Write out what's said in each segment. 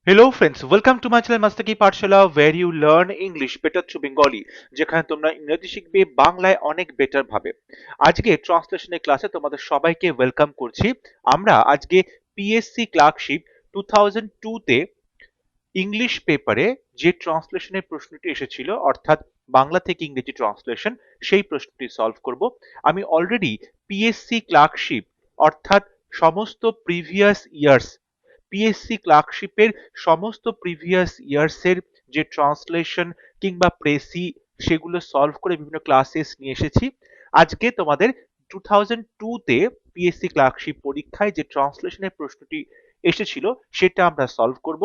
Hello friends, welcome to my channel Mastaki Pathshala where you learn English better through Bengali যেখানে তোমরা ইংরেজি শিখবে বাংলায় অনেক বেটার ভাবে। আজকে ট্রান্সলেশনের ক্লাসে তোমাদের সবাইকে ওয়েলকাম করছি। আমরা আজকে পিএসসি ক্লার্কশিপ 2002 তে ইংলিশ পেপারে যে ট্রান্সলেশনের প্রশ্নটি এসেছিল অর্থাৎ বাংলা থেকে ইংরেজি ট্রান্সলেশন সেই প্রশ্নটি সলভ করব। আমি অলরেডি পিএসসি ক্লার্কশিপ অর্থাৎ সমস্ত প্রিভিয়াস ইয়ার্স পিএসসি ক্লার্কশিপের সমস্ত প্রিভিয়াস ইয়ার্সের যে ট্রান্সলেশন কিংবা প্রেসি সেগুলো সলভ করে বিভিন্ন ক্লাসেস নিয়ে এসেছি। আজকে তোমাদের 2002 তে পিএসসি ক্লার্কশিপ পরীক্ষায় যে ট্রান্সলেশনের প্রশ্নটি এসেছিল সেটা আমরা সলভ করব।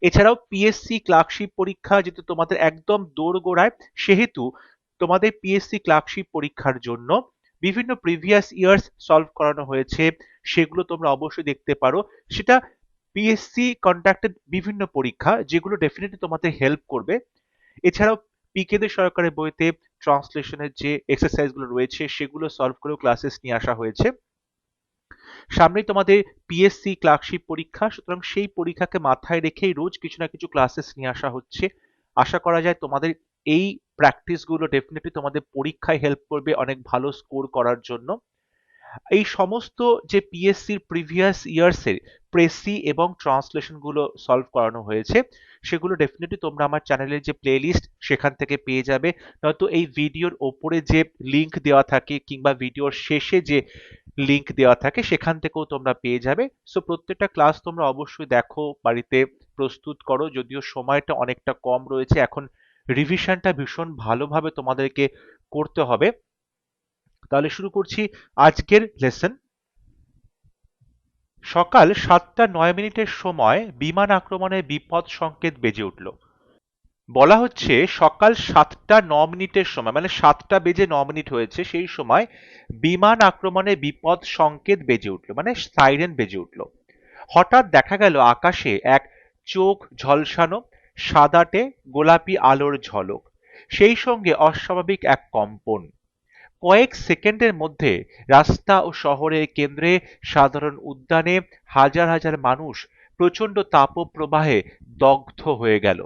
এছাড়াও পিএসসি ক্লার্কশিপ পরীক্ষা যেহেতু তোমাদের একদম দোরগোড়ায়, সেহেতু তোমাদের পিএসসি ক্লার্কশিপ পরীক্ষার জন্য বিভিন্ন প্রিভিয়াস ইয়ার্স সলভ করানো হয়েছে, সেগুলো তোমরা অবশ্যই দেখতে পারো। সেটা পিএসসি কন্ডাক্টেড বিভিন্ন পরীক্ষা যেগুলো ডেফিনেটলি তোমাদের হেল্প করবে। এছাড়াও পিকে দে সরকারের বইতে ট্রান্সলেশনের যে এক্সারসাইজ গুলো রয়েছে সেগুলো সলভ করেও ক্লাসেস নিয়ে আসা হয়েছে। সামনেই তোমাদের পিএসসি ক্লার্কশিপ পরীক্ষা, সুতরাং সেই পরীক্ষাকে মাথায় রেখেই রোজ কিছু না কিছু ক্লাসেস নিয়ে আসা হচ্ছে। আশা করা যায় তোমাদের এই প্র্যাকটিস গুলো ডেফিনেটলি তোমাদের পরীক্ষায় হেল্প করবে অনেক ভালো স্কোর করার জন্য। এই সমস্ত যে পিএসসির প্রিভিয়াস ইয়ার্সের প্রেসি এবং ট্রান্সলেশন গুলো সলভ করানো হয়েছে সেগুলো ডেফিনেটলি তোমরা আমার চ্যানেলের যে প্লেলিস্ট সেখান থেকে পেয়ে যাবে, নয়তো এই ভিডিওর ওপরে যে লিংক দেওয়া থাকে কিংবা ভিডিওর শেষে যে লিংক দেওয়া থাকে সেখান থেকেও তোমরা পেয়ে যাবে। সো প্রত্যেকটা ক্লাস তোমরা অবশ্যই দেখো, বাড়িতে প্রস্তুত করো। যদিও সময়টা অনেকটা কম রয়েছে, এখন রিভিশনটা ভীষণ ভালোভাবে তোমাদেরকে করতে হবে। তাহলে শুরু করছি আজকের লেসন। সকাল 7:09 সময় বিমান আক্রমণের বিপদ সংকেত বেজে উঠল। বলা হচ্ছে সকাল 7:09 সময়, মানে 7:09 হয়েছে, সেই সময় বিমান আক্রমণের বিপদ সংকেত বেজে উঠল, মানে সাইরেন বেজে উঠল। হঠাৎ দেখা গেল আকাশে এক চোখ ঝলসানো সাদাটে গোলাপি আলোর ঝলক, সেই সঙ্গে অস্বাভাবিক এক কম্পন। কয়েক সেকেন্ডের মধ্যে রাস্তা ও শহরের কেন্দ্রে, সাধারণ উদ্যানে হাজার হাজার মানুষ প্রচন্ড তাপপ্রবাহে দগ্ধ হয়ে গেল।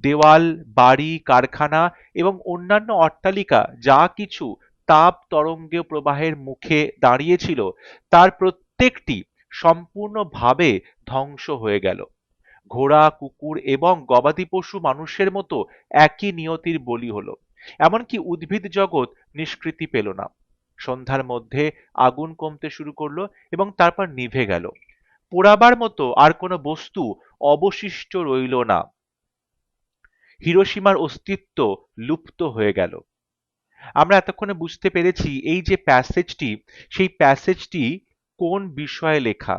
দেওয়াল, বাড়ি, কারখানা এবং অন্যান্য অট্টালিকা যা কিছু তাপ তরঙ্গীয় প্রবাহের মুখে দাঁড়িয়েছিল তার প্রত্যেকটি সম্পূর্ণভাবে ধ্বংস হয়ে গেল। ঘোড়া, কুকুর এবং গবাদি পশু মানুষের মতো একই নিয়তির বলি হলো। এমনকি উদ্ভিদ জগৎ নিষ্কৃতি পেল না। সন্ধ্যার মধ্যে আগুন কমতে শুরু করলো এবং তারপর নিভে গেল। পোড়াবার মতো আর কোনো বস্তু অবশিষ্ট রইল না। হিরোশিমার অস্তিত্ব লুপ্ত হয়ে গেল। আমরা এতক্ষণে বুঝতে পেরেছি এই যে প্যাসেজটি, সেই প্যাসেজটি কোন বিষয়ে লেখা,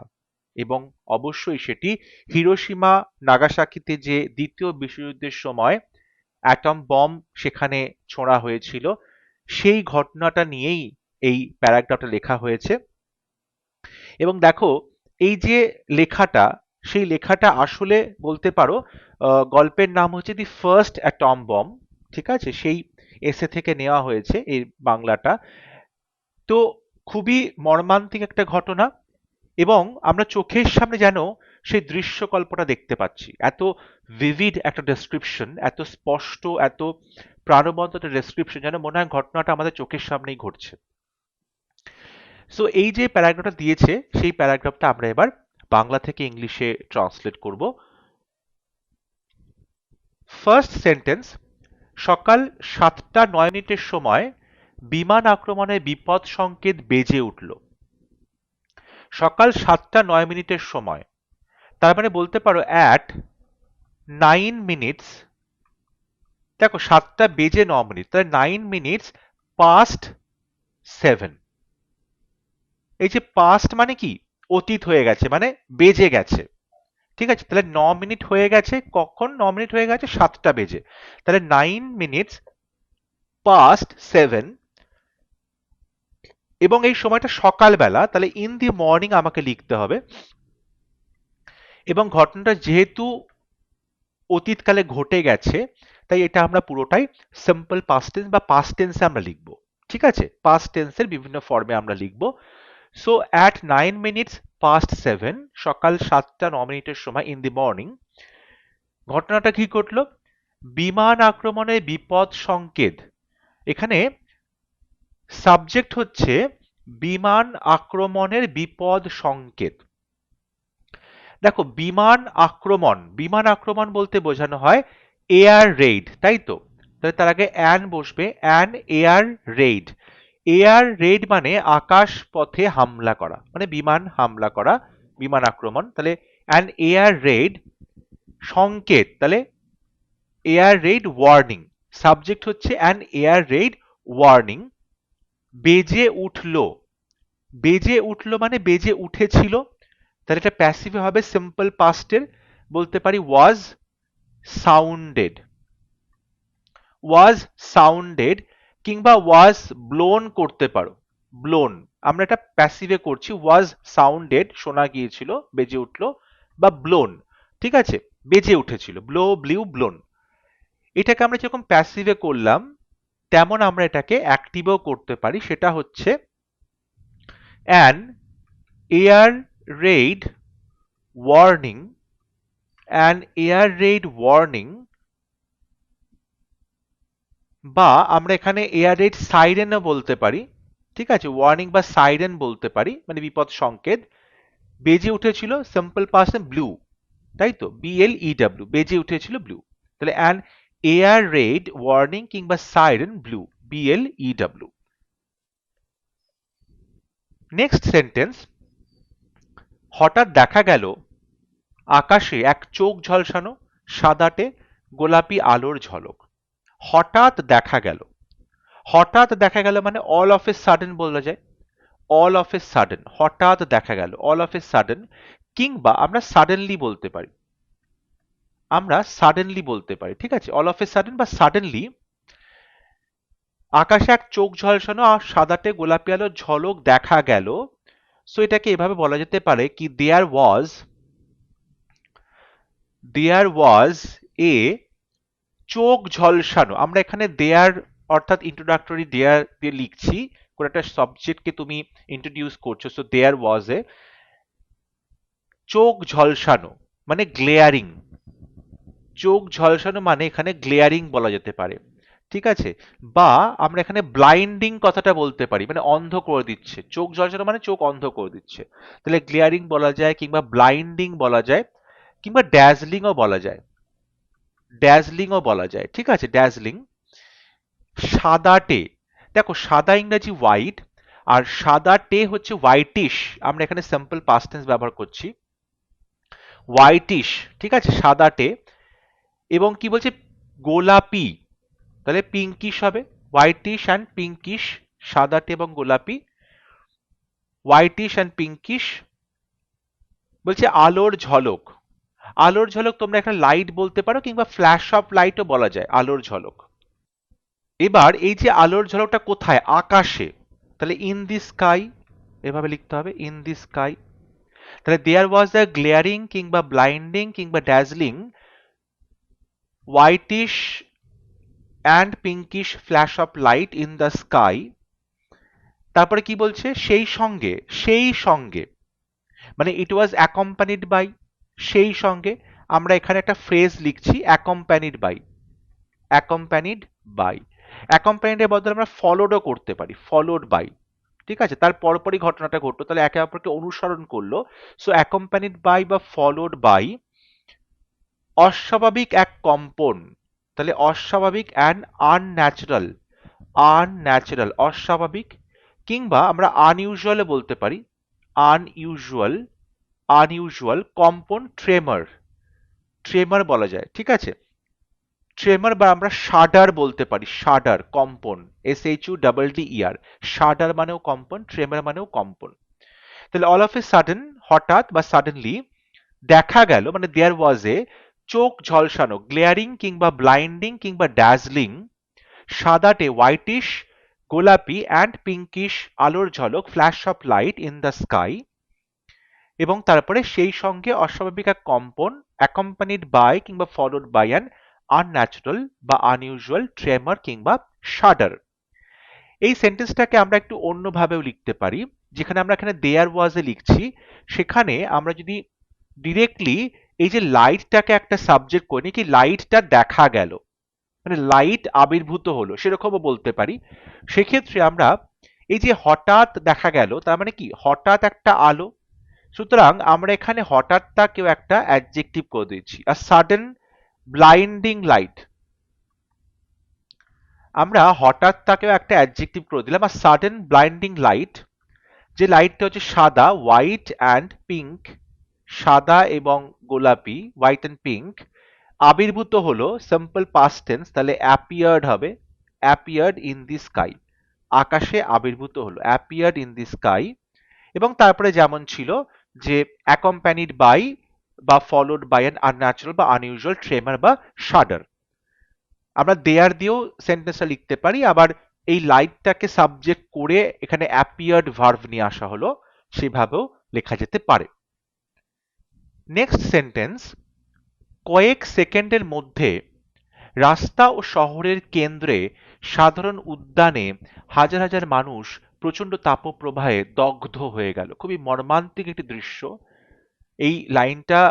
এবং অবশ্যই সেটি হিরোশিমা নাগাসাকিতে যে দ্বিতীয় বিশ্বযুদ্ধের সময় অ্যাটম বম সেখানে ছোঁড়া হয়েছিল সেই ঘটনাটা নিয়েই এই প্যারাগ্রাফটা লেখা হয়েছে। এবং দেখো এই যে লেখাটা, সেই লেখাটা আসলে বলতে পারো গল্পের নাম হচ্ছে দি ফার্স্ট অ্যাটম বম, ঠিক আছে, সেই এসে থেকে নেওয়া হয়েছে এই বাংলাটা। তো খুবই মর্মান্তিক একটা ঘটনা, এবং আমরা চোখের সামনে যেন সেই দৃশ্যকল্পটা দেখতে পাচ্ছি। এত ভিভিড একটা ডেসক্রিপশন, এত স্পষ্ট, এত প্রাণবন্ত একটা ডেসক্রিপশন, যেন মনে হয় ঘটনাটা আমাদের চোখের সামনেই ঘটছে। সো এই যে প্যারাগ্রাফটা দিয়েছে সেই প্যারাগ্রাফটা আমরা এবার বাংলা থেকে ইংলিশে ট্রান্সলেট করব। ফার্স্ট সেন্টেন্স, সকাল 7:09 সময় বিমান আক্রমণের বিপদ সংকেত বেজে উঠল। সকাল 7:09 সময়, তার মানে বলতে পারো অ্যাট 9 minutes, দেখো 7:09, তাহলে 9 minutes past 7। এই যে পাস্ট মানে কি, অতীত হয়ে গেছে, মানে বেজে গেছে, ঠিক আছে। তাহলে 9 মিনিট হয়ে গেছে, কখন 9 মিনিট হয়ে গেছে, 7টা বেজে, তাহলে 9 minutes past 7। এবং এই সময়টা সকালবেলা, তাহলে ইন দি মর্নিং আমাকে লিখতে হবে। এবং ঘটনাটা যেহেতু অতীতকালে ঘটে গেছে তাই এটা আমরা পুরোটাই সিম্পল পাস্ট টেন্স বা পাস্ট টেন্সে আমরা লিখব, ঠিক আছে। পাস্ট টেন্সের বিভিন্ন ফর্মে আমরা লিখব। সো অ্যাট 9 minutes past 7, সকাল 7টা 9 মিনিটের সময় ইন দি মর্নিং, ঘটনাটা কি ঘটলো? বিমান আক্রমণের বিপদ সংকেত। এখানে সাবজেক্ট হচ্ছে বিমান আক্রমণের বিপদ সংকেত। দেখো, বিমান আক্রমণ বলতে বোঝানো হয় এয়ার রেইড, তাই তো? তাহলে তার আগে অ্যান বসবে, an air Raid. Air Raid মানে আকাশ পথে হামলা করা, মানে বিমান হামলা করা, বিমান আক্রমণ। তাহলে অ্যান এয়ার রেইড সংকেত, তাহলে এয়ার রেইড ওয়ার্নিং। সাবজেক্ট হচ্ছে অ্যান এয়ার রেইড ওয়ার্নিং। বেজে উঠলো, বেজে উঠলো মানে বেজে উঠেছিল। তাহলে এটা প্যাসিভে হবে সিম্পল পাস্টের, বলতে পারি ওয়াজ সাউন্ডেড, ওয়াজ সাউন্ডেড, কিংবা ওয়াজ ব্লোন করতে পারো, ব্লোন। আমরা এটা প্যাসিভে করছি, ওয়াজ সাউন্ডেড শোনা গিয়েছিল, বেজে উঠলো, বা ব্লোন, ঠিক আছে, বেজে উঠেছিল, ব্লো ব্লিউ ব্লোন। এটাকে আমরা যেরকম প্যাসিভে করলাম তেমন আমরা এটাকে অ্যাক্টিভেও করতে পারি। সেটা হচ্ছে an air Raid warning, an air Raid warning, বা আমরা এখানে এয়ার রেইড সাইরেনও বলতে পারি, ঠিক আছে, ওয়ার্নিং বা সাইরেন বলতে পারি, মানে বিপদ সংকেত। বেজে উঠেছিল সিম্পল পাস্ট ব্লু, তাই তো, BLEW, বেজে উঠেছিল ব্লু। তাহলে অ্যান এয়ার রেইড ওয়ার্নিং কিংবা siren blue, BLEW। Next sentence, হঠাৎ দেখা গেল আকাশে এক চোখ ঝলসানো সাদাটে গোলাপি আলোর ঝলক। হঠাৎ দেখা গেল, হঠাৎ দেখা গেল মানে অল অফ এ সাডেন বলা যায়, অল অফ এ সাডেন, হঠাৎ দেখা গেল, অল অফ এ সাডেন। কিংবা আমরা সাডেনলি বলতে পারি, আমরা সাডেনলি বলতে পারি, ঠিক আছে, অল অফ এ সাডেন বা সাডেনলি। আকাশে এক চোখ ঝলসানো আর সাদাটে গোলাপি আলোর ঝলক দেখা গেল। সো এটাকে এভাবে বলা যেতে পারে কি, দেয়ার ওয়াজ এ চোখ ঝলসানো। আমরা এখানে দেয়ার অর্থাৎ ইন্ট্রোডাক্টরি দেয়ার দিয়ে লিখছি, কোন একটা সাবজেক্টকে তুমি ইন্ট্রোডিউস করছো। সো দেয়ার ওয়াজ এ চোখ ঝলসানো মানে গ্লেয়ারিং, চোখ ঝলসানো মানে এখানে গ্লেয়ারিং বলা যেতে পারে, ঠিক আছে। বা আমরা এখানে ব্লাইন্ডিং কথাটা বলতে পারি, মানে অন্ধ করে দিচ্ছে, চোখ ঝলসানো মানে চোখ অন্ধ করে দিচ্ছে। তাহলে গ্লেয়ারিং বলা যায়, কিংবা ব্লাইন্ডিং বলা যায়, কিংবা ড্যাজলিংও বলা যায়, ড্যাজলিংও বলা যায়, ঠিক আছে, ড্যাজলিং। সাদাটে, দেখো সাদা ইংরেজি হোয়াইট, আর সাদাটে হচ্ছে হোয়াইটিশ। আমরা এখানে সিম্পল পাস্ট টেন্স ব্যবহার করছি, হোয়াইটিশ, ঠিক আছে, সাদাটে। এবং কি বলছে, গোলাপি, তাহলে পিঙ্কিশ হবে, হোয়াইটিশ অ্যান্ড পিঙ্কিশ, সাদাটে এবং গোলাপি, হোয়াইটিশ অ্যান্ড পিঙ্কিশ। বলছে আলোর ঝলক, আলোর ঝলক তোমরা এখানে লাইট বলতে পারো, কিংবা ফ্ল্যাশ অফ লাইটও বলা যায়, আলোর ঝলক। এবার এই যে আলোর ঝলকটা কোথায়, আকাশে, তাহলে ইন দি স্কাই এভাবে লিখতে হবে, ইন দি স্কাই। তাহলে দেয়ার ওয়াজ দ্য গ্লেয়ারিং কিংবা ব্লাইন্ডিং কিংবা dazzling whitish and pinkish flash of light in the sky. তারপরে কি বলছে, সেই সঙ্গে, সেই সঙ্গে মানে ইট ওয়াজ অ্যাকম্পানিড বাই, সেই সঙ্গে আমরা এখানে একটা ফ্রেজ লিখছি, accompanied by, accompanied by. Accompanied এর বদলে আমরা ফলোডও করতে পারি, ফলোড বাই, ঠিক আছে, তার পরপরই ঘটনাটা ঘটলো, তাহলে একে অপরকে অনুসরণ করলো। সো অ্যাকম্পানিড বাই বা ফলোড বাই অস্বাভাবিক এক কম্পন, তাহলে অস্বাভাবিক অ্যান্ড আনন্যাচারাল, আনন্যাচারাল অস্বাভাবিক, কিংবা আমরা আনইউজুয়াল বলতে পারি, আনইউজুয়াল, আনইউজুয়াল কম্পন, ট্রেমার, ট্রেমার বলা যায়, ঠিক আছে, ট্রেমার। বা আমরা শাডার বলতে পারি, শাডার কম্পন, SHUDDER, শাডার মানেও কম্পন, ট্রেমার মানেও কম্পন। তাহলে অল অফ এ সাডেন, হঠাৎ বা সাডেনলি, দেখা গেল মানে দেয়ার ওয়াজ এ চোখ ঝলসানো, গ্লেয়ারিং কিংবা ব্লাইন্ডিং কিংবা ড্যাজলিং, সাদাটে হোয়াইটিশ, গোলাপি অ্যান্ড পিঙ্কিশ আলোর ঝলক, flash of light in the sky. এবং তারপরে সেই সঙ্গে অস্বাভাবিক এক কম্পন, অ্যাকম্পানিড বাই কিংবা ফলোড বাই অ্যান আনন্যাচারাল বা আনইউজুয়াল ট্রেমার কিংবা শাডার। এই সেন্টেন্সটাকে আমরা একটু অন্যভাবেও লিখতে পারি, যেখানে আমরা এখানে দেয়ার ওয়াজ এ লিখছি, সেখানে আমরা যদি ডিরেক্টলি এই যে লাইটটাকে একটা সাবজেক্ট করি কি লাইটটা দেখা গেল, মানে লাইট আবির্ভূত হলো সেরকমও বলতে পারি। সেক্ষেত্রে আমরা এই যে হঠাৎ দেখা গেল তার মানে কি হঠাৎ একটা আলো, সুতরাং আমরা এখানে হঠাৎটাকেও একটা অ্যাডজেক্টিভ করে দিচ্ছি, আ সাডেন ব্লাইন্ডিং লাইট। আমরা হঠাৎটাকেও একটা অ্যাডজেক্টিভ করে দিলাম, আ সাডেন ব্লাইন্ডিং লাইট। যে লাইটটা হচ্ছে সাদা, হোয়াইট অ্যান্ড পিঙ্ক, সাদা এবং গোলাপি, হোয়াইট অ্যান্ড পিঙ্ক, আবির্ভূত হলো, সিম্পল পাস্ট টেন্স, তাহলে অ্যাপিয়ার্ড হবে, অ্যাপিয়ার্ড ইন দি স্কাই, আকাশে আবির্ভূত হলো, অ্যাপিয়ার্ড ইন দি স্কাই। এবং তারপরে যেমন ছিল যে অ্যাকম্প্যানিড বাই বা ফলোড বাই অ্যান আনন্যাচারাল বা আনইউজুয়াল ট্রেমার বা শাডার। আমরা দেয়ার দিয়েও সেন্টেন্সটা লিখতে পারি, আবার এই লাইটটাকে সাবজেক্ট করে এখানে অ্যাপিয়ার্ড ভার্ব নিয়ে আসা হলো, সেভাবেও লেখা যেতে পারে। নেক্সট সেন্টেন্স, কয়েক সেকেন্ডের মধ্যে রাস্তা ও শহরের কেন্দ্রে সাধারণ উদ্যানে হাজার হাজার মানুষ প্রচন্ড তাপপ্রবাহে দগ্ধ হয়ে গেল। খুবই মর্মান্তিক একটি দৃশ্য। এই লাইনটা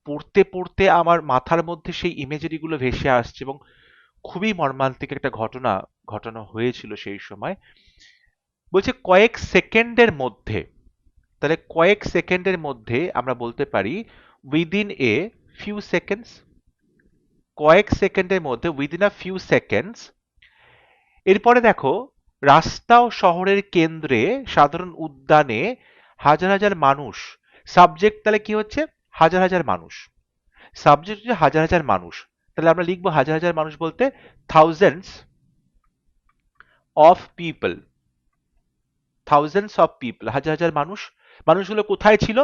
পড়তে পড়তে আমার মাথার মধ্যে সেই ইমেজেরিগুলো ভেসে আসছে এবং খুবই মর্মান্তিক একটা ঘটনা ঘটানো হয়েছিল সেই সময়। বলছে কয়েক সেকেন্ডের মধ্যে, তাহলে কয়েক সেকেন্ডের মধ্যে আমরা বলতে পারি উইদিন এ ফিউ সেকেন্ডস, কয়েক সেকেন্ডের মধ্যে, উইদিন আ ফিউ সেকেন্ডস। এরপরে দেখো রাস্তা ও শহরের কেন্দ্রে সাধারণ উদ্যানে হাজার হাজার মানুষ, সাবজেক্ট তাহলে কি হচ্ছে হাজার হাজার মানুষ, সাবজেক্ট হচ্ছে হাজার হাজার মানুষ, তাহলে আমরা লিখবো হাজার হাজার মানুষ বলতে thousands of people, thousands of people, হাজার হাজার মানুষ। মানুষগুলো কোথায় ছিল?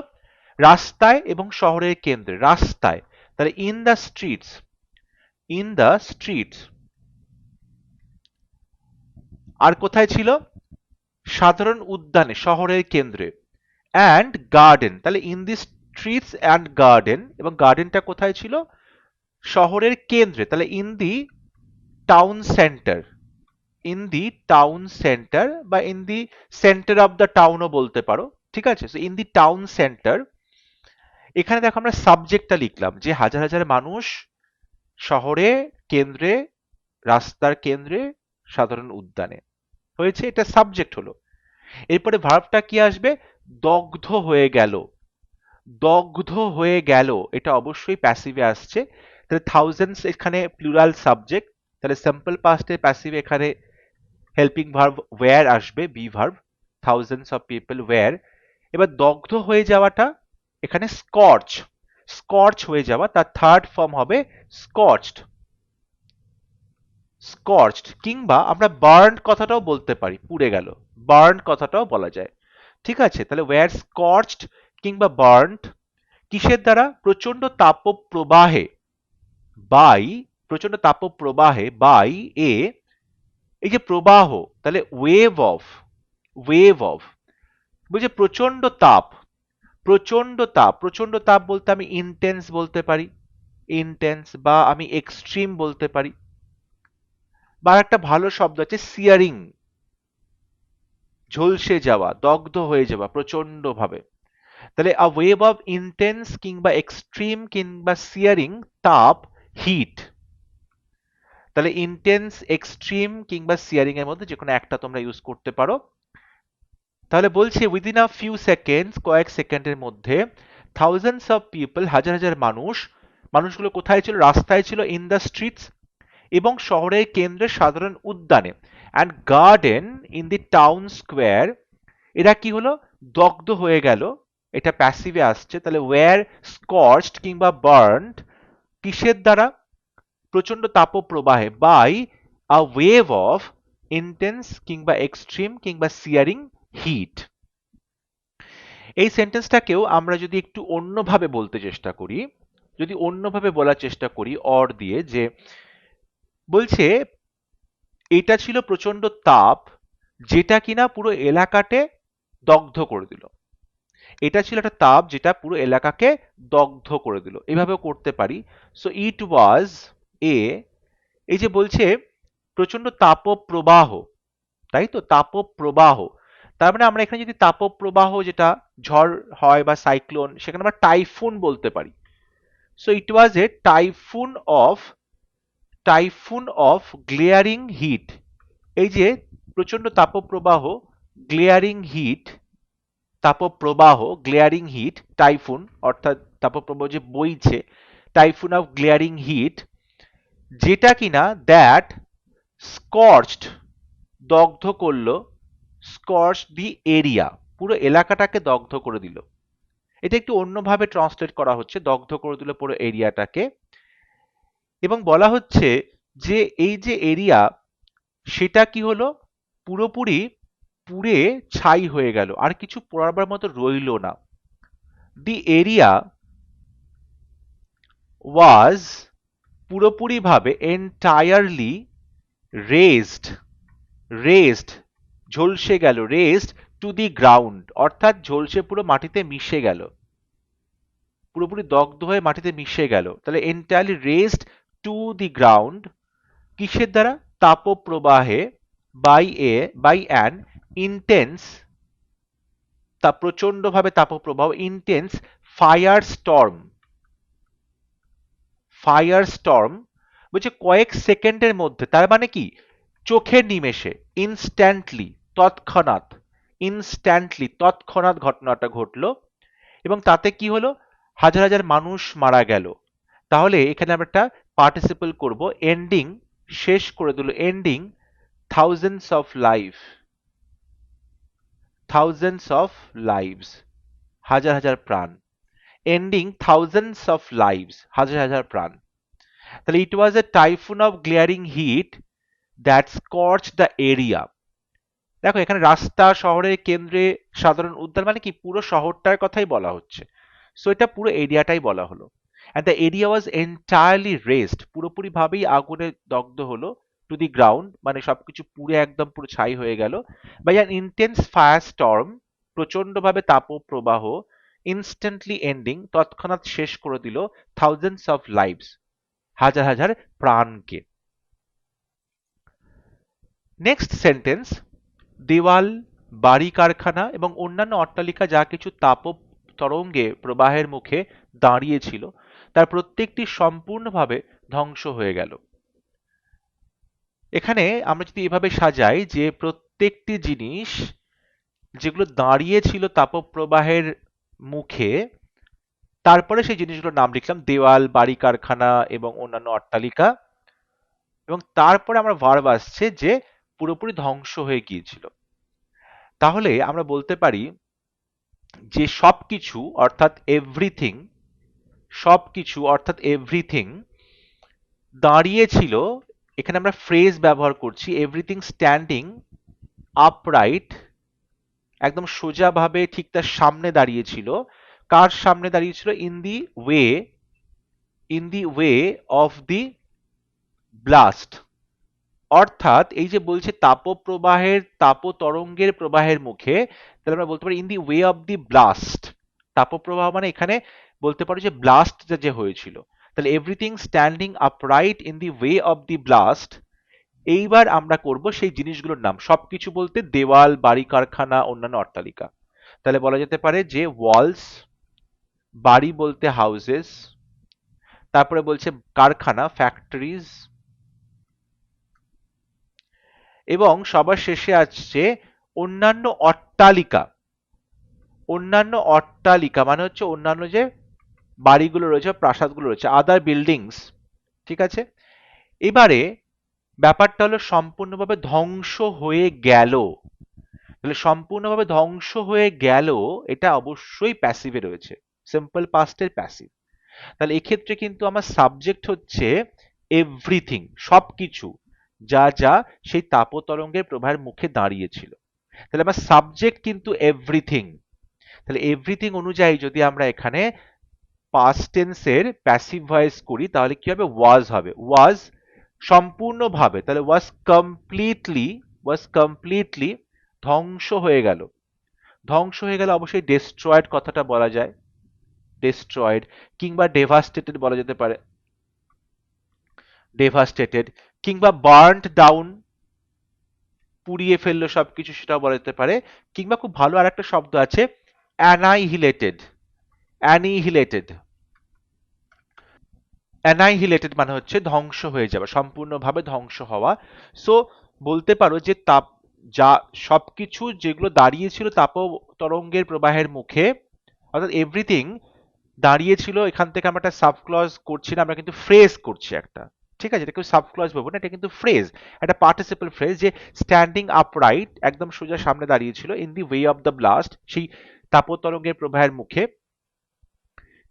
রাস্তায় এবং শহরের কেন্দ্রে। রাস্তায় তাহলে in the streets, in the streets. আর কোথায় ছিল? সাধারণ উদ্যানে, শহরের কেন্দ্রে। অ্যান্ড গার্ডেন, তাহলে in the streets and garden, এবং গার্ডেনটা কোথায় ছিল? শহরের কেন্দ্রে, তাহলে in the town centre, in the town centre বা in the centre of the টাউনও বলতে পারো, ঠিক আছে? In the town centre. এখানে দেখো আমরা সাবজেক্টটা লিখলাম যে হাজার হাজার মানুষ শহরে কেন্দ্রে, রাস্তার কেন্দ্রে, সাধারণ উদ্যানে হয়েছে, এটা সাবজেক্ট হলো। এরপরে ভার্বটা কি আসবে? দগ্ধ হয়ে গেল, দগ্ধ হয়ে গেল, এটা অবশ্যই প্যাসিভে আসছে। তাহলে থাউজেন্ডস এখানে প্লুরাল সাবজেক্ট, তাহলে সিম্পল পাস্টে প্যাসিভে এখানে হেল্পিং ভার্ব ওয়্যার আসবে, be verb, thousands of people were. এবার দগ্ধ হয়ে যাওয়াটা এখানে স্কর্চ, স্কর্চ হয়ে যাওয়া, তার থার্ড ফর্ম হবে স্কর্চড, স্কর্চড। কিংবা আমরা বার্নড কথাটাও বলতে পারি, পুড়ে গেল, বার্নড কথাটাও বলা যায়, ঠিক আছে? তাহলে ওয়্যার স্কর্চড কিংবা বার্নড, কিসের দ্বারা? প্রচন্ড তাপপ্রবাহে, বাই, প্রচন্ড তাপপ্রবাহে, বাই এ, এই যে প্রবাহ, তাহলে ওয়েভ অফ, ওয়েভ অফ, বুঝে প্রচন্ড তাপ, প্রচন্ড তাপ, প্রচন্ড তাপ বলতে আমি ইন্টেন্স বলতে পারি, ইন্টেন্স, বা আমি এক্সট্রিম বলতে পারি, বা একটা ভালো শব্দ আছে সিয়ারিং, ঝলসে যাওয়া, দগ্ধ হয়ে যাওয়া প্রচন্ড ভাবে। তাহলে আ ওয়েভ অফ ইন্টেন্স কিংবা এক্সট্রিম কিংবা সিয়ারিং তাপ, হিট। তাহলে ইন্টেন্স, এক্সট্রিম কিংবা সিয়ারিং এর মধ্যে যে কোনো একটা তোমরা ইউজ করতে পারো। তাহলে বলছে উইদিন আ ফিউ সেকেন্ডস, কয়েক সেকেন্ডের মধ্যে, থাউজেন্ডস অফ পিপল, হাজার হাজার মানুষ, মানুষগুলো কোথায় ছিল? রাস্তায় ছিল, ইন দ্য স্ট্রিটস, এবং শহরের কেন্দ্রে সাধারণ উদ্যানে, and garden in the town square. এরা কি হলো? দগ্ধ হয়ে গেল, এটা প্যাসিভে আসছে। তাহলে ওয়্যার স্কর্চড কিংবা বার্নড, কিসের দ্বারা? প্রচন্ড তাপপ্রবাহে, by a wave of intense কিংবা এক্সট্রিম কিংবা সিয়ারিং হিট। এই সেন্টেন্সটাকেও আমরা যদি একটু অন্যভাবে বলতে চেষ্টা করি, যদি অন্যভাবে বলার চেষ্টা করি অর দিয়ে, যে বলছে এটা ছিল প্রচন্ড তাপ যেটা কিনা পুরো এলাকাতে দগ্ধ করে দিল, এটা ছিল একটা তাপ যেটা পুরো এলাকাকে দগ্ধ করে দিল, এভাবেও করতে পারি। সো ইট ওয়াজ এ, এই যে বলছে প্রচন্ড তাপপ্রবাহ, তাই তো, তাপপ্রবাহ, তার মানে আমরা এখানে যদি তাপপ্রবাহ যেটা ঝড় হয় বা সাইক্লোন, সেখানে আমরা টাইফুন বলতে পারি। So it was a typhoon of glaring heat. এই যে প্রচন্ড তাপপ্রবাহ, গ্লেয়ারিং হিট, তাপপ্রবাহ গ্লেয়ারিং হিট, টাইফুন অর্থাৎ তাপপ্রবাহ যে বইছে, টাইফুন অফ গ্লেয়ারিং হিট, যেটা কিনা দ্যাট স্কর্চড, দগ্ধ করলো, স্কর্চ দি এরিয়া, পুরো এলাকাটাকে দগ্ধ করে দিল। এটা একটু অন্যভাবে ট্রান্সলেট করা হচ্ছে, দগ্ধ করে দিল পুরো এরিয়াটাকে। এবং বলা হচ্ছে যে এই যে এরিয়া, সেটা কি হলো, পুরোপুরি পুড়ে ছাই হয়ে গেল, আর কিছু পোড়াবার মতো রইল না। দি এরিয়া ওয়াজ, পুরোপুরি ভাবে, এন্টায়ারলি রেজড, রেজড, ঝলসে গেল, রেজড টু দি গ্রাউন্ড, অর্থাৎ ঝলসে পুরো মাটিতে মিশে গেল, পুরোপুরি দগ্ধ হয়ে মাটিতে মিশে গেল। তাহলে entirely raised to the ground, কিসের দ্বারা, তাপপ্রবাহে, বাই অ্যান ইন্টেন্স, তা প্রচন্ড ভাবে তাপপ্রবাহ, intense fire storm, fire storm বলছে কয়েক সেকেন্ডের মধ্যে, তার মানে কি চোখের নিমেষে, ইনস্ট্যান্টলি, তৎক্ষণাৎ, ইনস্ট্যান্টলি তৎক্ষণাৎ ঘটনাটা ঘটলো। এবং তাতে কি হলো, হাজার হাজার মানুষ মারা গেল। তাহলে এখানে আমরা একটা পার্টিসিপল করব, এন্ডিং, শেষ করে দিল, ending thousands of life, thousands of lives, হাজার হাজার প্রাণ, এন্ডিং থাউজেন্ডস অফ লাইভস, হাজার হাজার প্রাণ। তাহলে it was a typhoon of glaring heat that scorch the area. দেখো এখানে রাস্তা, শহরের কেন্দ্রে সাধারণ উদ্যান, মানে কি পুরো শহরটার কথাই বলা হচ্ছে। সো এটা পুরো এরিয়াটাই বলা হলো। And the area was entirely rest, পুরোপুরি ভাবেই আগুনে দগ্ধ হলো, টু দি গ্রাউন্ড, মানে সবকিছু পুড়ে একদম পুরো ছাই হয়ে গেল, by an intense fire storm, প্রচন্ড ভাবে তাপপ্রবাহ, ইনস্ট্যান্টলি এন্ডিং, তৎক্ষণাৎ শেষ করে দিল, থাউজেন্ডস অফ লাইভস, হাজার হাজার প্রাণকে। নেক্সট সেন্টেন্স, দেওয়াল, বাড়ি, কারখানা এবং অন্যান্য অট্টালিকা যা কিছু তাপ তরঙ্গে প্রবাহের মুখে দাঁড়িয়েছিল, তার প্রত্যেকটি সম্পূর্ণভাবে ধ্বংস হয়ে গেল। এখানে আমরা যদি এভাবে সাজাই যে প্রত্যেকটি জিনিস যেগুলো দাঁড়িয়েছিল তাপপ্রবাহের মুখে, তারপরে সেই জিনিসগুলোর নাম লিখলাম, দেওয়াল, বাড়ি, কারখানা এবং অন্যান্য অট্টালিকা, এবং তারপরে আমরা ভার্ব আসছে যে পুরোপুরি ধ্বংস হয়ে গিয়েছিল। তাহলে আমরা বলতে পারি যে সবকিছু অর্থাৎ এভরিথিং, সবকিছু অর্থাৎ এভরিথিং দাঁড়িয়েছিল। এখানে আমরা ফ্রেজ ব্যবহার করছি, এভরিথিং স্ট্যান্ডিং আপরাইট, একদম সোজাভাবে ঠিক তার সামনে দাঁড়িয়েছিল। কার সামনে দাঁড়িয়েছিল? In the way of the blast, অর্থাৎ এই যে বলছে তাপপ্রবাহের, তাপতরঙ্গের প্রবাহের মুখে, তাহলে আমরা বলতে পারি in the way of the blast. তাপপ্রবাহ মানে এখানে বলতে পারো যে ব্লাস্ট যে হয়েছিল। তাহলে everything standing upright in the way of the blast. এইবার আমরা করব সেই জিনিসগুলোর নাম, সবকিছু বলতে দেওয়াল, বাড়ি, কারখানা, অন্যান্য অট্টালিকা। তাহলে বলা যেতে পারে যে ওয়ালস, বাড়ি বলতে হাউসেস, তারপরে বলছে কারখানা, ফ্যাক্টরিজ, এবং সবার শেষে আসছে অন্যান্য অট্টালিকা। অন্যান্য অট্টালিকা মানে হচ্ছে অন্যান্য যে বাড়িগুলো রয়েছে, প্রাসাদগুলো রয়েছে, আদার বিল্ডিংস। ঠিক আছে, এবারে ব্যাপারটা হলো সম্পূর্ণভাবে ধ্বংস হয়ে গেল। তাহলে সম্পূর্ণভাবে ধ্বংস হয়ে গেল, এটা অবশ্যই প্যাসিভে রয়েছে, সিম্পল পাস্টের প্যাসিভ। তাহলে এক্ষেত্রে কিন্তু আমার সাবজেক্ট হচ্ছে এভরিথিং, সবকিছু, যা যা সেই তাপতরঙ্গের প্রবাহের মুখে দাঁড়িয়েছিল। তাহলে আমার সাবজেক্ট কিন্তু এভরিথিং। তাহলে এভরিথিং অনুযায়ী যদি আমরা এখানে পাস্ট টেন্সের প্যাসিভ ভয়েস করি, তাহলে কি হবে? ওয়াজ হবে। ওয়াজ সম্পূর্ণভাবে, তাহলে ওয়াজ কমপ্লিটলি ধ্বংস হয়ে গেল। ধ্বংস হয়ে গেলে অবশ্যই ডেস্ট্রয়েড কথাটা বলা যায়, ডেস্ট্রয়েড, কিংবা ডেভাস্টেটেড বলা যেতে পারে, ডেভাস্টেটেড, কিংবা বার্নড ডাউন, পুড়িয়ে ফেললো সবকিছু, সেটাও বলা যেতে পারে। কিংবা খুব ভালো আর একটা শব্দ আছে, অ্যানাইহিলেটেড। অ্যানিহিলেটেড, অ্যানাইহিলেটেড মানে হচ্ছে ধ্বংস হয়ে যাওয়া, সম্পূর্ণভাবে ধ্বংস হওয়া। সো বলতে পারো যে তাপ, যা সবকিছু যেগুলো দাঁড়িয়েছিল তাপ তরঙ্গের প্রবাহের মুখে, অর্থাৎ এভরিথিং দাঁড়িয়েছিল, এখান থেকে আমরা একটা সাবক্লজ করছি না, আমরা কিন্তু ফ্রেজ করছি একটা। ঠিক আছে, এটা কেউ সাবক্লজ বলবো না, এটা কিন্তু ফ্রেজ, একটা পার্টিসিপল ফ্রেজ, যে স্ট্যান্ডিং আপরাইট, একদম সোজা সামনে দাঁড়িয়েছিল, in the way of the blast, সেই তাপতরঙ্গের প্রবাহের মুখে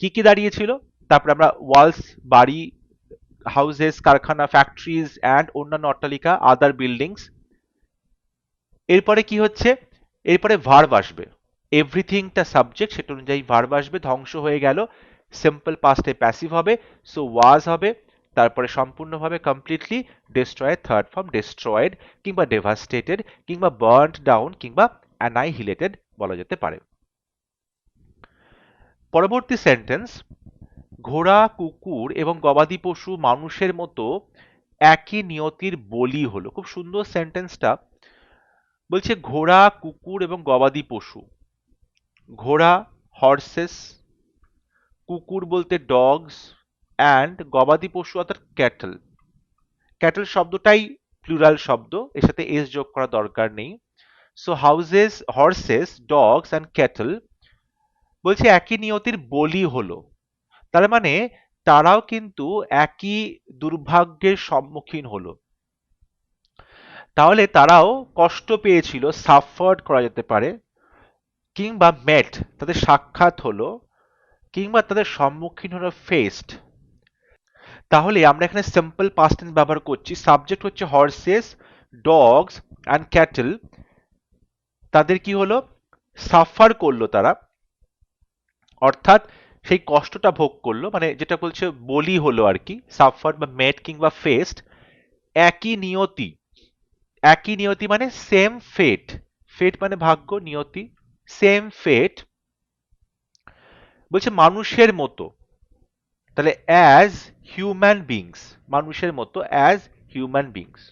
কি কি দাঁড়িয়েছিল। তারপরে আমরা ওয়ালস, বাড়ি, হাউসেস, কারখানা, ফ্যাক্টরিজ অ্যান্ড অন্যান্য অট্টালিকা, আদার বিল্ডিংস। এরপরে কি হচ্ছে, এরপরে ভার্ব আসবে, এভরিথিংটা সাবজেক্ট, সেটা অনুযায়ী ভার্ব আসবে। ধ্বংস হয়ে গেল, সিম্পল পাস্টে প্যাসিভ হবে, সো ওয়াজ হবে। তারপরে সম্পূর্ণভাবে completely, destroyed third form, destroyed কিংবা ডেভাস্টেটেড কিংবা বার্নড ডাউন কিংবা অ্যানাইহিলেটেড বলা যেতে পারে। পরবর্তী সেন্টেন্স, ঘোড়া, কুকুর এবং গবাদি পশু মানুষের মতো একই নিয়তির বলি হলো। খুব সুন্দর সেন্টেন্সটা। বলছে ঘোড়া, কুকুর এবং গবাদি পশু। ঘোড়া হর্সেস, কুকুর বলতে ডগস, অ্যান্ড গবাদি পশু অর্থাৎ ক্যাটল। ক্যাটল শব্দটাই প্লুরাল শব্দ, এর সাথে এস যোগ করা দরকার নেই। So houses, horse's, dogs and cattle বলছে একই নিয়তির বলি হলো। তার মানে তারাও কিন্তু একই দুর্ভাগ্যের সম্মুখীন হলো। তাহলে তারাও কষ্ট পেয়েছিল, সাফার্ড করা যেতে পারে, কিংবা মেট তাদের সাক্ষাৎ হলো, কিংবা তাদের সম্মুখীন হলো ফেস্ট। তাহলে আমরা এখানে সিম্পল পাস্ট টেন্স ব্যবহার করছি। সাবজেক্ট হচ্ছে হর্সেস, ডগস অ্যান্ড ক্যাটল। তাদের কি হলো, সাফার করলো তারা, অর্থাৎ সেই কষ্টটা ভোগ করলো, মানে যেটা বলছে বলি হলো আর কি, সাফার বা মেট কিংবা ফেস্ট। একই নিয়তি, একই নিয়তি মানে সেম ফেট, ফেট মানে ভাগ্য, নিয়তি সেম ফেট। বলছে মানুষের মতো, তাহলে অ্যাজ হিউম্যান বিংস, মানুষের মতো অ্যাজ হিউম্যান বিংস।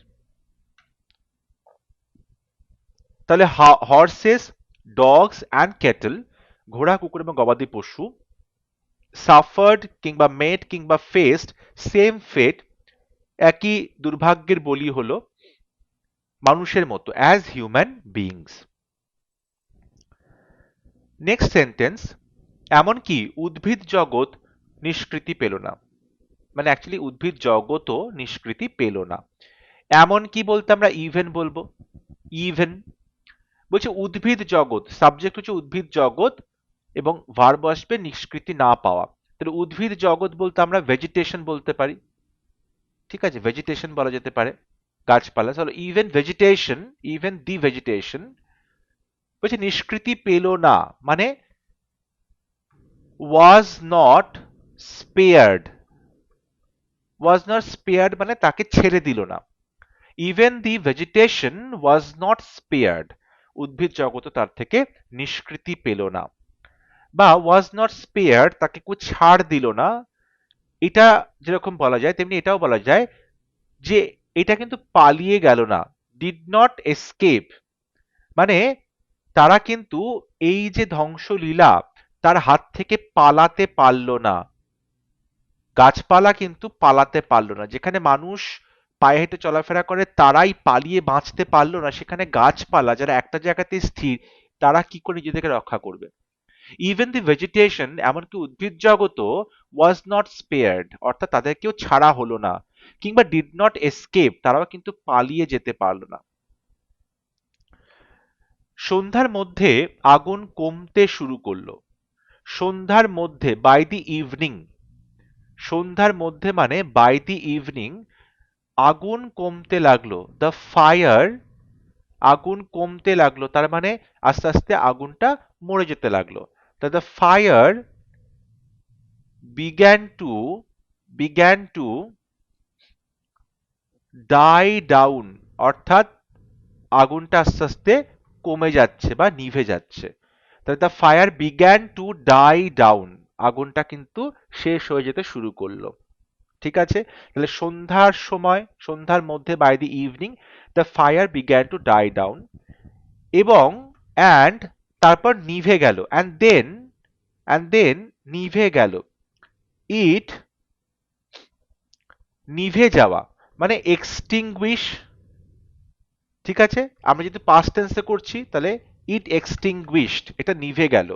তাহলে হর্সেস, ডগস অ্যান্ড ক্যাটল, ঘোড়া, কুকুর এবং গবাদি পশু, সাফার্ড কিংবা মেট কিংবা ফেস্ট সেম ফেট, একই দুর্ভাগ্যের বলি হলো মানুষের মতো as human beings. Next sentence, এমনকি উদ্ভিদ জগৎ নিষ্কৃতি পেল না। মানে অ্যাকচুয়ালি উদ্ভিদ জগৎও নিষ্কৃতি পেল না। এমন কি বলতে আমরা ইভেন বলবো, ইভেন। বলছে উদ্ভিদ জগৎ, সাবজেক্ট হচ্ছে উদ্ভিদ জগৎ এবং ভার্ব আসবে নিষ্কৃতি না পাওয়া। তাহলে উদ্ভিদ জগৎ বলতে আমরা ভেজিটেশন বলতে পারি। ঠিক আছে, ভেজিটেশন বলা যেতে পারে, গাছপালা। চলো ইভেন ভেজিটেশন, ইভেন দি ভেজিটেশন বলছে নিষ্কৃতি পেল না, মানে was not spared. Was not spared মানে তাকে ছেড়ে দিল না। Even the vegetation was not spared, উদ্ভিদ জগৎ তার থেকে নিষ্কৃতি পেল না। বা ওয়াজ নট স্পেয়ার্ড, তাকে কেউ ছাড় দিল না। এটা যেরকম বলা যায় তেমনি এটাও বলা যায় যে এটা কিন্তু পালিয়ে গেল না, ডিড নট এসকেপ, মানে তারা কিন্তু এই যে ধ্বংসলীলা তার হাত থেকে পালাতে পারল না। গাছপালা কিন্তু পালাতে পারলো না, যেখানে মানুষ পায়ে হেঁটে চলাফেরা করে তারাই পালিয়ে বাঁচতে পারলো না, সেখানে গাছপালা যারা একটা জায়গাতে স্থির তারা কি করে নিজেদেরকে রক্ষা করবে। ইভেন দি ভেজিটেশন, এমনকি উদ্ভিদ জগৎও ওয়াজ নট স্পেয়ার্ড, অর্থাৎ তাদেরকেও ছাড়া হলো না, কিংবা ডিড নট এসকেপ, তারাও কিন্তু পালিয়ে যেতে পারলো না। সন্ধ্যার মধ্যে আগুন কমতে শুরু করলো। সন্ধ্যার মধ্যে, বাই দি ইভিনিং, সন্ধ্যার মধ্যে মানে বাই দি ইভিনিং আগুন কমতে লাগলো। দ্য ফায়ার, আগুন কমতে লাগলো তার মানে আস্তে আস্তে আগুনটা মরে যেতে লাগলো। The fire began to die down, অর্থাৎ আগুনটা আস্তে আস্তে কমে যাচ্ছে বা নিভে যাচ্ছে। তাহলে the fire began to die down, আগুনটা কিন্তু শেষ হয়ে যেতে শুরু করলো। ঠিক আছে, তাহলে সন্ধ্যার সময়, সন্ধ্যার মধ্যে by the evening the fire began to die down, এবং অ্যান্ড তারপর নিভে গেল, অ্যান্ড দেন নিভে গেল, ইট নিভে যাওয়া মানে এক্সটিংগুইশ, ঠিক আছে, আমরা যদি পাস্ট টেন্সে করছি তাহলে ইট এক্সটিংগুইশড, এটা নিভে গেল,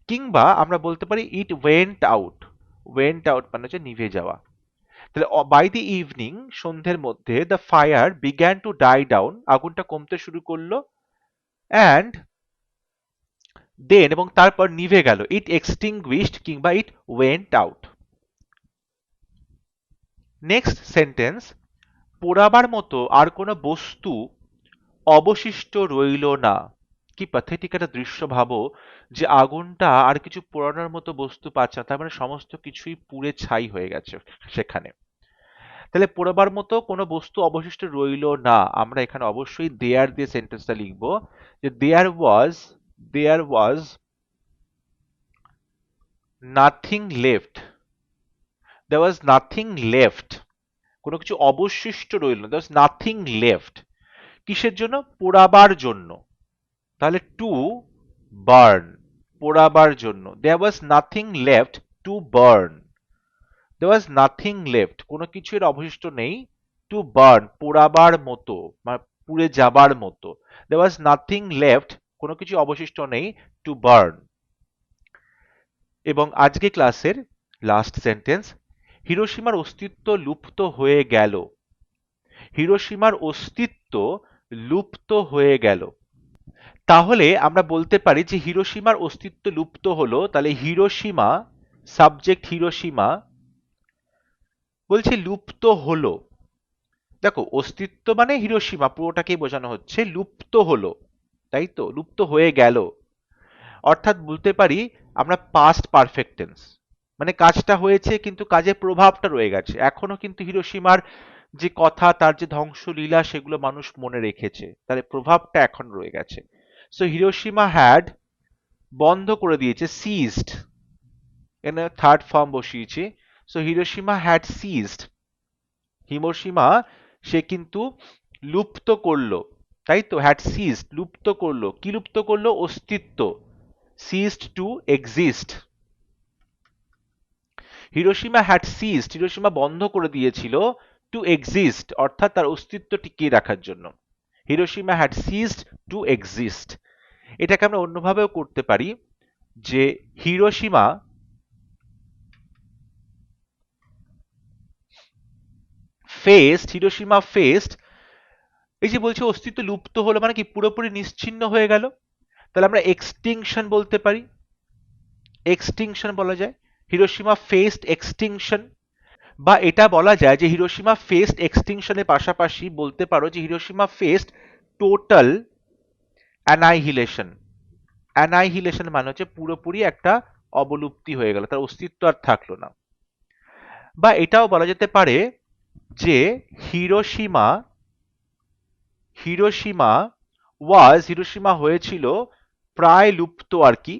কিংবা আমরা বলতে পারি ইট ওয়েন্ট আউট মানে হচ্ছে নিভে যাওয়া। তাহলে বাই দি ইভিনিং, সন্ধ্যের মধ্যে, the fire began to die down, আগুনটা কমতে শুরু করলো, অ্যান্ড দেন এবং তারপর নিভে গেল, ইট এক্সটিংগুইশড কিংবা it went out. Next sentence, পোড়াবার মতো আর কোনো বস্তু অবশিষ্ট রইল না। কি প্যাথেটিক একটা দৃশ্য ভাবো, যে আগুনটা আর কিছু পোড়ানোর মতো বস্তু পাচ্ছে না, তার মানে সমস্ত কিছুই পুড়ে ছাই হয়ে গেছে সেখানে। তাহলে পোড়াবার মতো কোনো বস্তু অবশিষ্ট রইল না, আমরা এখানে অবশ্যই দেয়ার দিয়ে সেন্টেন্সটা লিখবো, যে there was nothing left, there was nothing left, কোনো কিছু অবশিষ্ট রইল না, দেয়ার ওয়াজ নাথিং লেফট, কিসের জন্য? পোড়াবার জন্য। তাহলে টু বার্ন, পোড়াবার জন্য, there was nothing left to burn, there was nothing left কোনো কিছুর অবশিষ্ট নেই, টু বার্ন পোড়াবার মতো মানে পুড়ে যাবার মতো, দেয়ার ওয়াজ নাথিং লেফট কোনো কিছু অবশিষ্ট নেই, টু বার্ন। এবং আজকে ক্লাসের লাস্ট সেন্টেন্স, হিরোশিমার অস্তিত্ব লুপ্ত হয়ে গেল, হিরোশিমার অস্তিত্ব লুপ্ত হয়ে গেল। তাহলে আমরা বলতে পারি যে হিরোশিমার অস্তিত্ব লুপ্ত হলো, তাহলে হিরোশিমা, সাবজেক্ট হিরোশিমা, বলছে লুপ্ত হলো। দেখো অস্তিত্ব মানে হিরোশিমা পুরোটাকেই বোঝানো হচ্ছে, লুপ্ত হলো, তাই তো, লুপ্ত হয়ে গেল, অর্থাৎ বলতে পারি আমরা পাস্ট পারফেক্ট টেন্স, মানে কাজটা হয়েছে কিন্তু কাজের প্রভাবটা রয়ে গেছে, এখনো কিন্তু হিরোশিমার যে কথা, তার যে ধ্বংসলীলা, সেগুলো মানুষ মনে রেখেছে, তার প্রভাবটা এখন রয়ে গেছে। সো হিরোশিমা হ্যাড, বন্ধ করে দিয়েছে, সিজড, এখানে থার্ড ফর্ম বসিয়েছি, so Hiroshima had ceased, Hiroshima সে কিন্তু লুপ্ত করলো, তাই তো, হ্যাড সিজড লুপ্ত করলো, কি লুপ্ত করলো? অস্তিত্ব, ceased to exist. Hiroshima had ceased, Hiroshima বন্ধ করে দিয়েছিল, টু এক্সিস্ট অর্থাৎ তার অস্তিত্ব টিকিয়ে রাখার জন্য, Hiroshima had ceased to exist. এটাকে আমরা অন্যভাবেও করতে পারি, যে হিরোশিমা ফেস্ট, এই যে বলছে অস্তিত্ব লুপ্ত হলো মানে কি পুরোপুরি নিশ্চিহ্ন হয়ে গেল, তাহলে আমরা এক্সটিংশন বলতে পারি, এক্সটিংশন বলা যায়, হিরোশিমা ফেস্ট এক্সটিংশন। বা এটা বলা যায় যে হিরোশিমা ফেস্ট এক্সটিংশনের পাশাপাশি বলতে পারো যে হিরোশিমা ফেস্ট টোটাল অ্যানাইহিলেশন, অ্যানাইহিলেশন মানে হচ্ছে পুরোপুরি একটা অবলুপ্তি হয়ে গেল, তার অস্তিত্ব আর থাকলো না। বা এটাও বলা যেতে পারে যে হিরোশিমা, হিরোশিমা হয়েছিল প্রায় লুপ্ত আর কি,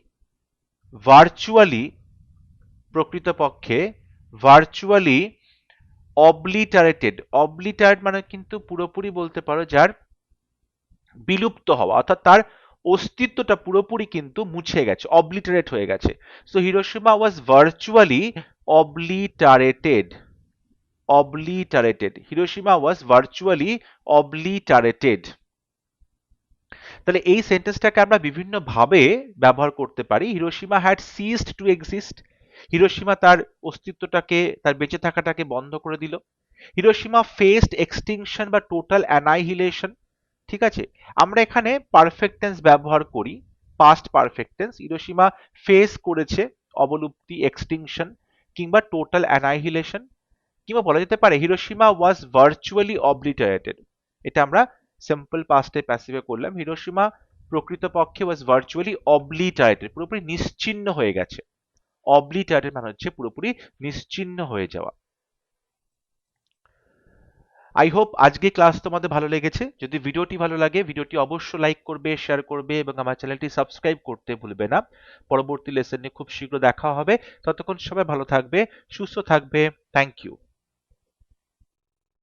ভার্চুয়ালি, প্রকৃতপক্ষে ভার্চুয়ালি অবলিটারেটেড মানে কিন্তু পুরোপুরি বলতে পারো যার বিলুপ্ত হওয়া, অর্থাৎ তার অস্তিত্বটা পুরোপুরি কিন্তু মুছে গেছে, অবলিটারেট হয়ে গেছে। So Hiroshima was virtually obliterated, Hiroshima was virtually obliterated. তাহলে এই সেন্টেন্সটাকে আমরা বিভিন্ন ভাবে ব্যবহার করতে পারি। Hiroshima had ceased to exist, Hiroshima তার অস্তিত্বটাকে, তার বেঁচে থাকাটাকে বন্ধ করে দিল। হিরোশিমা ফেসড এক্সটিংশন বা টোটাল অ্যানাইহিলেশন, ঠিক আছে, আমরা এখানে পারফেক্ট টেন্স ব্যবহার করি, past perfect tense, Hiroshima face করেছে অবলুপ্তি, এক্সটিংশন কিংবা টোটাল অ্যানাইহিলেশন, কিংবা বলা যেতে পারে হিরোশিমা ওয়াজ ভার্চুয়ালি অবলিটারেটেড, এটা আমরা সিম্পল পাস্টে প্যাসিভে করলাম, হিরোশিমা প্রকৃতপক্ষে ওয়াজ ভার্চুয়ালি অবলিটারেটেড, পুরোপুরি নিশ্চিহ্ন হয়ে গেছে, অবলিটারেটেড মানে হচ্ছে পুরোপুরি নিশ্চিহ্ন হয়ে যাওয়া। আই হোপ আজকে ক্লাস তোমাদের ভালো লেগেছে। যদি ভিডিওটি ভালো লাগে ভিডিওটি অবশ্যই লাইক করবে, শেয়ার করবে এবং আমার চ্যানেলটি সাবস্ক্রাইব করতে ভুলবে না। পরবর্তী লেসনে খুব শীঘ্র দেখা হবে, ততক্ষণ সবাই ভালো থাকবে, সুস্থ থাকবে। Thank you.